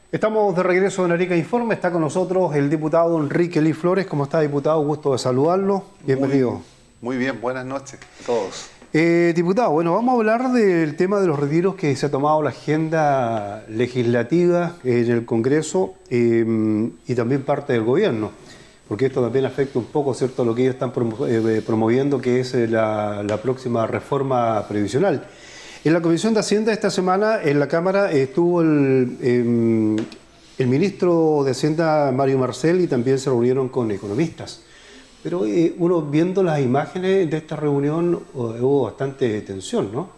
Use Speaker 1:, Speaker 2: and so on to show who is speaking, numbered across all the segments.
Speaker 1: Estamos de regreso en Arica Informe. Está con nosotros el diputado Enrique Lee Flores. ¿Cómo está, diputado? Gusto de saludarlo. Bienvenido.
Speaker 2: Muy bien, buenas noches a todos.
Speaker 1: Diputado, bueno, vamos a hablar del tema de los retiros que se ha tomado la agenda legislativa en el Congreso y también parte del gobierno, porque esto también afecta un poco, ¿cierto?, lo que ellos están promoviendo, que es la próxima reforma previsional. En la Comisión de Hacienda esta semana, en la Cámara, estuvo el ministro de Hacienda, Mario Marcel, y también se reunieron con economistas. Pero uno viendo las imágenes de esta reunión hubo bastante tensión, ¿no?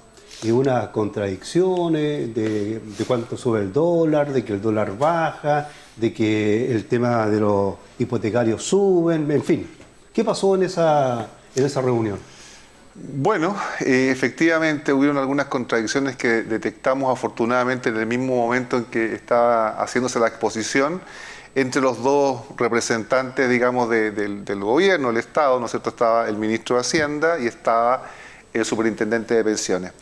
Speaker 1: Y unas contradicciones de cuánto sube el dólar, de que el dólar baja, de que el tema de los hipotecarios suben, en fin. ¿Qué pasó en esa reunión?
Speaker 2: Bueno, efectivamente hubieron algunas contradicciones que detectamos afortunadamente en el mismo momento en que estaba haciéndose la exposición entre los dos representantes, digamos, del gobierno, el Estado, ¿no es cierto? Estaba el ministro de Hacienda y estaba el superintendente de pensiones.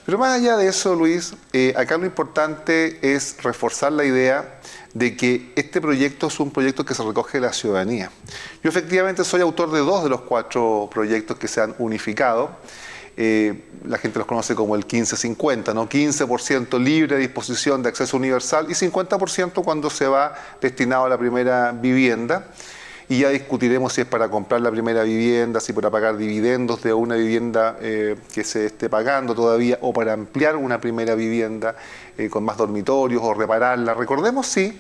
Speaker 2: Pero más allá de eso, Luis, acá lo importante es reforzar la idea de que este proyecto es un proyecto que se recoge de la ciudadanía. Yo efectivamente soy autor de 2 de los 4 proyectos que se han unificado. La gente los conoce como el 15-50, ¿no? 15% libre de disposición de acceso universal y 50% cuando se va destinado a la primera vivienda. Y ya discutiremos si es para comprar la primera vivienda, si para pagar dividendos de una vivienda que se esté pagando todavía, o para ampliar una primera vivienda con más dormitorios o repararla. Recordemos, sí,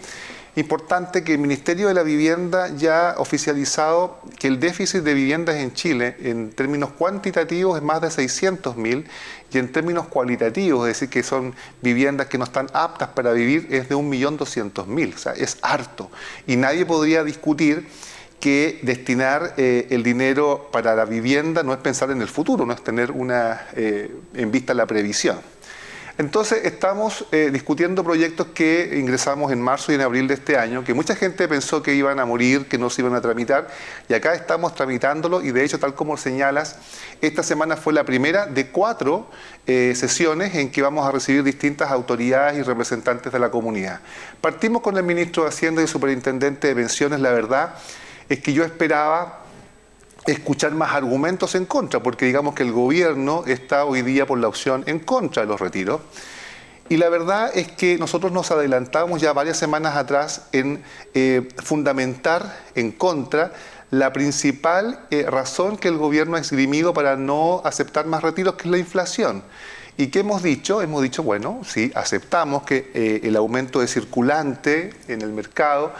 Speaker 2: importante que el Ministerio de la Vivienda ya ha oficializado que el déficit de viviendas en Chile, en términos cuantitativos, es más de 600.000 y en términos cualitativos, es decir, que son viviendas que no están aptas para vivir, es de 1.200.000. O sea, es harto. Y nadie podría discutir que destinar el dinero para la vivienda no es pensar en el futuro, no es tener en vista la previsión. Entonces estamos discutiendo proyectos que ingresamos en marzo y en abril de este año, que mucha gente pensó que iban a morir, que no se iban a tramitar, y acá estamos tramitándolo, y de hecho, tal como señalas, esta semana fue la primera de 4 sesiones en que vamos a recibir distintas autoridades y representantes de la comunidad. Partimos con el ministro de Hacienda y el superintendente de pensiones. La verdad es que yo esperaba escuchar más argumentos en contra, porque digamos que el gobierno está hoy día por la opción en contra de los retiros. Y la verdad es que nosotros nos adelantamos ya varias semanas atrás en fundamentar en contra la principal razón que el gobierno ha esgrimido para no aceptar más retiros, que es la inflación. ¿Y qué hemos dicho? Hemos dicho, bueno, sí, aceptamos que el aumento de circulante en el mercado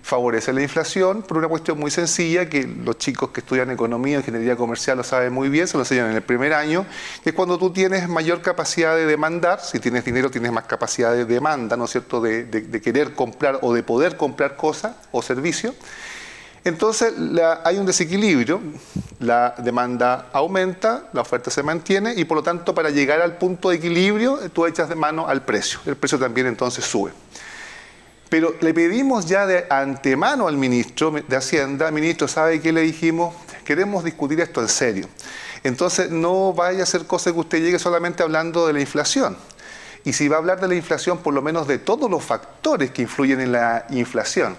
Speaker 2: favorece la inflación por una cuestión muy sencilla, que los chicos que estudian economía o ingeniería comercial lo saben muy bien, se lo enseñan en el primer año, que es cuando tú tienes mayor capacidad de demandar. Si tienes dinero tienes más capacidad de demanda, ¿no es cierto?, de querer comprar o de poder comprar cosas o servicios. Entonces hay un desequilibrio, la demanda aumenta, la oferta se mantiene y por lo tanto para llegar al punto de equilibrio tú echas de mano al precio, el precio también entonces sube. Pero le pedimos ya de antemano al ministro de Hacienda: ministro, ¿sabe qué le dijimos? Queremos discutir esto en serio. Entonces no vaya a hacer cosa que usted llegue solamente hablando de la inflación. Y si va a hablar de la inflación, por lo menos de todos los factores que influyen en la inflación.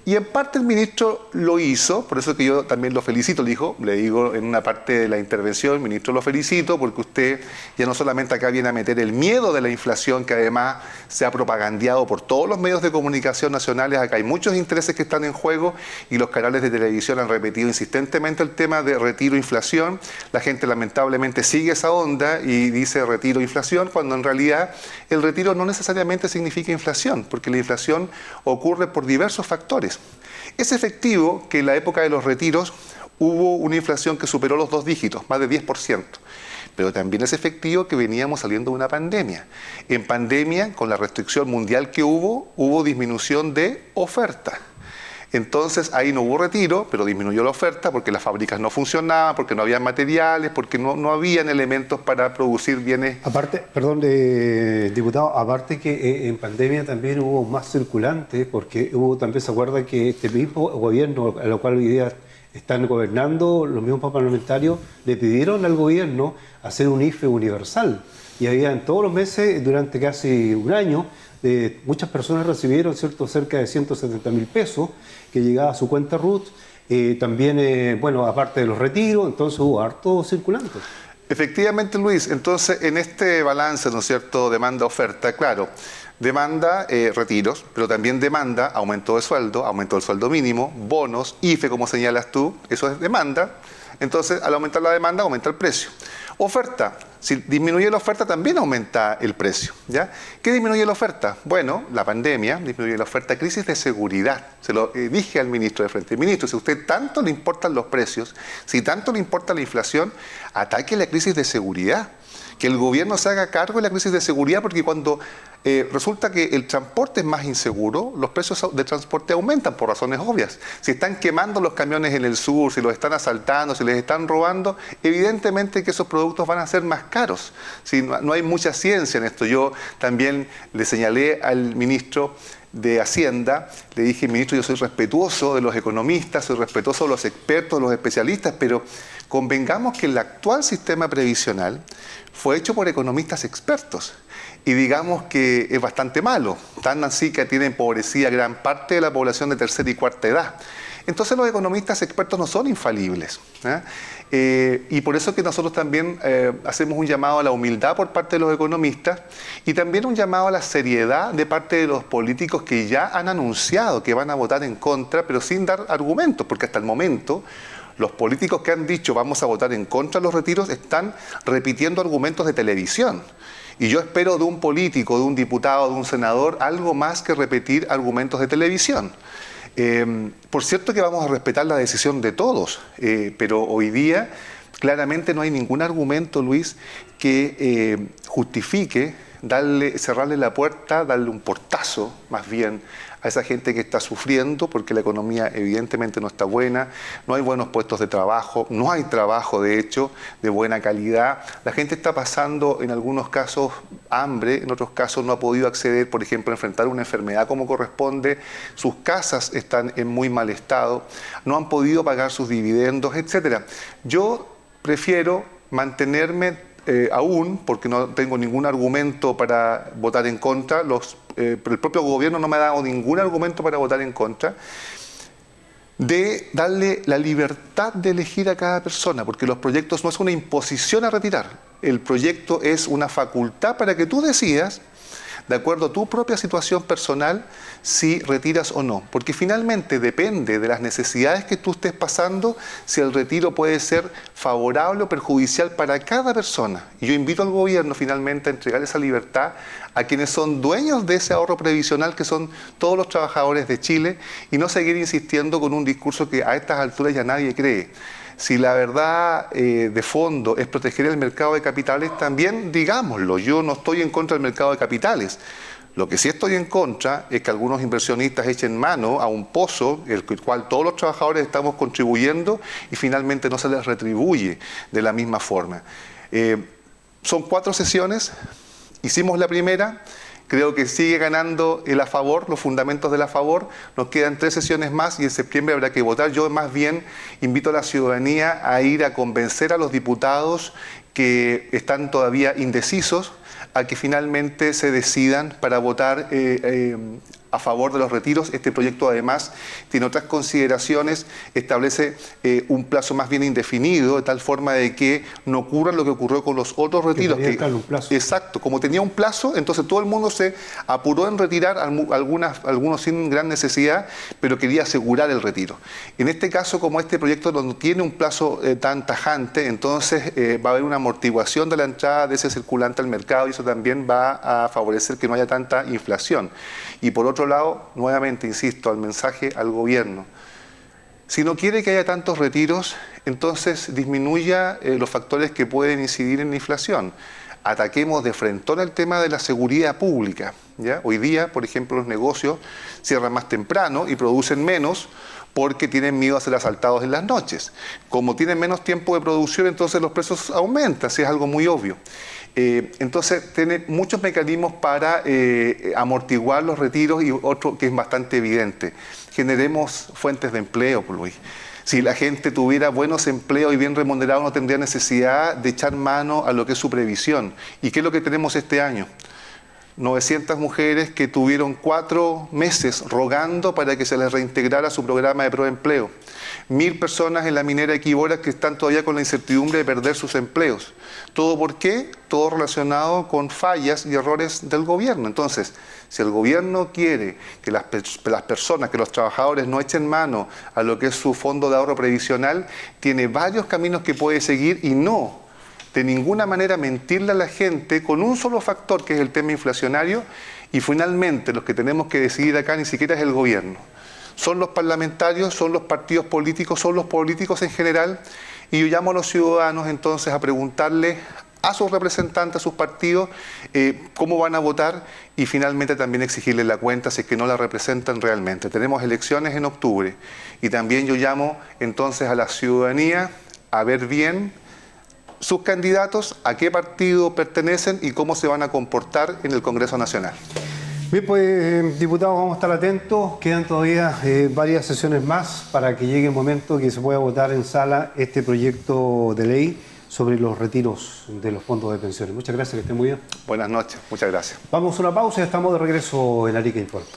Speaker 2: Y en parte el ministro lo hizo, por eso que yo también lo felicito, le digo en una parte de la intervención: ministro, lo felicito porque usted ya no solamente acá viene a meter el miedo de la inflación, que además se ha propagandeado por todos los medios de comunicación nacionales. Acá hay muchos intereses que están en juego y los canales de televisión han repetido insistentemente el tema de retiro-inflación. La gente lamentablemente sigue esa onda y dice retiro-inflación, cuando en realidad el retiro no necesariamente significa inflación, porque la inflación ocurre por diversos factores. Es efectivo que en la época de los retiros hubo una inflación que superó los 2 dígitos, más de 10%. Pero también es efectivo que veníamos saliendo de una pandemia. En pandemia, con la restricción mundial que hubo disminución de oferta. Entonces ahí no hubo retiro, pero disminuyó la oferta porque las fábricas no funcionaban, porque no había materiales, porque no habían elementos para producir bienes.
Speaker 1: Aparte, perdón, diputado, aparte que en pandemia también hubo más circulantes, porque también se acuerda que este mismo gobierno, a lo cual hoy día están gobernando, los mismos parlamentarios le pidieron al gobierno hacer un IFE universal. Y había en todos los meses, durante casi un año, muchas personas recibieron, ¿cierto?, cerca de 170.000 pesos que llegaba a su cuenta RUT. También, bueno, aparte de los retiros, entonces hubo harto circulante.
Speaker 2: Efectivamente, Luis. Entonces, en este balance, ¿no es cierto?, demanda-oferta, claro, demanda retiros, pero también demanda aumento del sueldo mínimo, bonos, IFE, como señalas tú, eso es demanda. Entonces, al aumentar la demanda, aumenta el precio. Oferta. Si disminuye la oferta, también aumenta el precio, ¿ya? ¿Qué disminuye la oferta? Bueno, la pandemia disminuye la oferta, crisis de seguridad. Se lo dije al ministro de frente. Ministro, si a usted tanto le importan los precios, si tanto le importa la inflación, ataque la crisis de seguridad. Que el gobierno se haga cargo de la crisis de seguridad, porque cuando resulta que el transporte es más inseguro, los precios de transporte aumentan por razones obvias. Si están quemando los camiones en el sur, si los están asaltando, si les están robando, evidentemente que esos productos van a ser más caros. Si no hay mucha ciencia en esto. Yo también le señalé al ministro de Hacienda, le dije, ministro, yo soy respetuoso de los economistas, soy respetuoso de los expertos, de los especialistas, pero convengamos que el actual sistema previsional fue hecho por economistas expertos y digamos que es bastante malo, tan así que tiene empobrecida gran parte de la población de tercera y cuarta edad. Entonces los economistas expertos no son infalibles, ¿eh? Y por eso que nosotros también hacemos un llamado a la humildad por parte de los economistas y también un llamado a la seriedad de parte de los políticos que ya han anunciado que van a votar en contra, pero sin dar argumentos, porque hasta el momento los políticos que han dicho vamos a votar en contra de los retiros están repitiendo argumentos de televisión. Y yo espero de un político, de un diputado, de un senador, algo más que repetir argumentos de televisión. Por cierto que vamos a respetar la decisión de todos, pero hoy día claramente no hay ningún argumento, Luis, que justifique cerrarle la puerta, darle un portazo más bien a esa gente que está sufriendo, porque la economía evidentemente no está buena, no hay buenos puestos de trabajo, no hay trabajo de hecho de buena calidad, la gente está pasando en algunos casos hambre, en otros casos no ha podido acceder, por ejemplo, a enfrentar una enfermedad como corresponde, sus casas están en muy mal estado, no han podido pagar sus dividendos, etcétera. Yo prefiero mantenerme aún, porque no tengo ningún argumento para votar en contra, el propio gobierno no me ha dado ningún argumento para votar en contra, de darle la libertad de elegir a cada persona, porque los proyectos no es una imposición a retirar, el proyecto es una facultad para que tú decidas, de acuerdo a tu propia situación personal, si retiras o no. Porque finalmente depende de las necesidades que tú estés pasando, si el retiro puede ser favorable o perjudicial para cada persona. Y yo invito al gobierno finalmente a entregar esa libertad a quienes son dueños de ese ahorro previsional, que son todos los trabajadores de Chile, y no seguir insistiendo con un discurso que a estas alturas ya nadie cree. Si la verdad de fondo es proteger el mercado de capitales, también digámoslo, yo no estoy en contra del mercado de capitales. Lo que sí estoy en contra es que algunos inversionistas echen mano a un pozo, el cual todos los trabajadores estamos contribuyendo y finalmente no se les retribuye de la misma forma. Son 4 sesiones, hicimos la primera. Creo que sigue ganando el a favor, los fundamentos del a favor. Nos quedan 3 sesiones más y en septiembre habrá que votar. Yo más bien invito a la ciudadanía a ir a convencer a los diputados que están todavía indecisos a que finalmente se decidan para votar a favor de los retiros. Este proyecto además tiene otras consideraciones, establece un plazo más bien indefinido, de tal forma de que no ocurra lo que ocurrió con los otros retiros.
Speaker 1: Un plazo.
Speaker 2: Exacto, como tenía un plazo, entonces todo el mundo se apuró en retirar, algunos sin gran necesidad, pero quería asegurar el retiro. En este caso, como este proyecto no tiene un plazo tan tajante, entonces va a haber una amortiguación de la entrada de ese circulante al mercado y eso también va a favorecer que no haya tanta inflación. Y por otro lado, nuevamente insisto, al mensaje al gobierno. Si no quiere que haya tantos retiros, entonces disminuya los factores que pueden incidir en la inflación. Ataquemos de frentón el tema de la seguridad pública, ¿ya? Hoy día, por ejemplo, los negocios cierran más temprano y producen menos porque tienen miedo a ser asaltados en las noches. Como tienen menos tiempo de producción, entonces los precios aumentan, si es algo muy obvio. Entonces, tiene muchos mecanismos para amortiguar los retiros y otro que es bastante evidente. Generemos fuentes de empleo, Luis. Si la gente tuviera buenos empleos y bien remunerados, no tendría necesidad de echar mano a lo que es su previsión. ¿Y qué es lo que tenemos este año? 900 mujeres que tuvieron 4 meses rogando para que se les reintegrara su programa de proempleo. 1000 personas en la minera de Quibora que están todavía con la incertidumbre de perder sus empleos. ¿Todo por qué? Todo relacionado con fallas y errores del gobierno. Entonces, si el gobierno quiere que las personas, que los trabajadores no echen mano a lo que es su fondo de ahorro previsional, tiene varios caminos que puede seguir y no de ninguna manera mentirle a la gente con un solo factor, que es el tema inflacionario, y finalmente los que tenemos que decidir acá ni siquiera es el gobierno. Son los parlamentarios, son los partidos políticos, son los políticos en general, y yo llamo a los ciudadanos entonces a preguntarle a sus representantes, a sus partidos, cómo van a votar y finalmente también exigirles la cuenta si es que no la representan realmente. Tenemos elecciones en octubre y también yo llamo entonces a la ciudadanía a ver bien sus candidatos, a qué partido pertenecen y cómo se van a comportar en el Congreso Nacional.
Speaker 1: Bien, pues diputados, vamos a estar atentos. Quedan todavía varias sesiones más para que llegue el momento que se pueda votar en sala este proyecto de ley sobre los retiros de los fondos de pensiones. Muchas gracias, que estén muy bien.
Speaker 2: Buenas noches, muchas gracias.
Speaker 1: Vamos a una pausa y estamos de regreso en Arica Informa.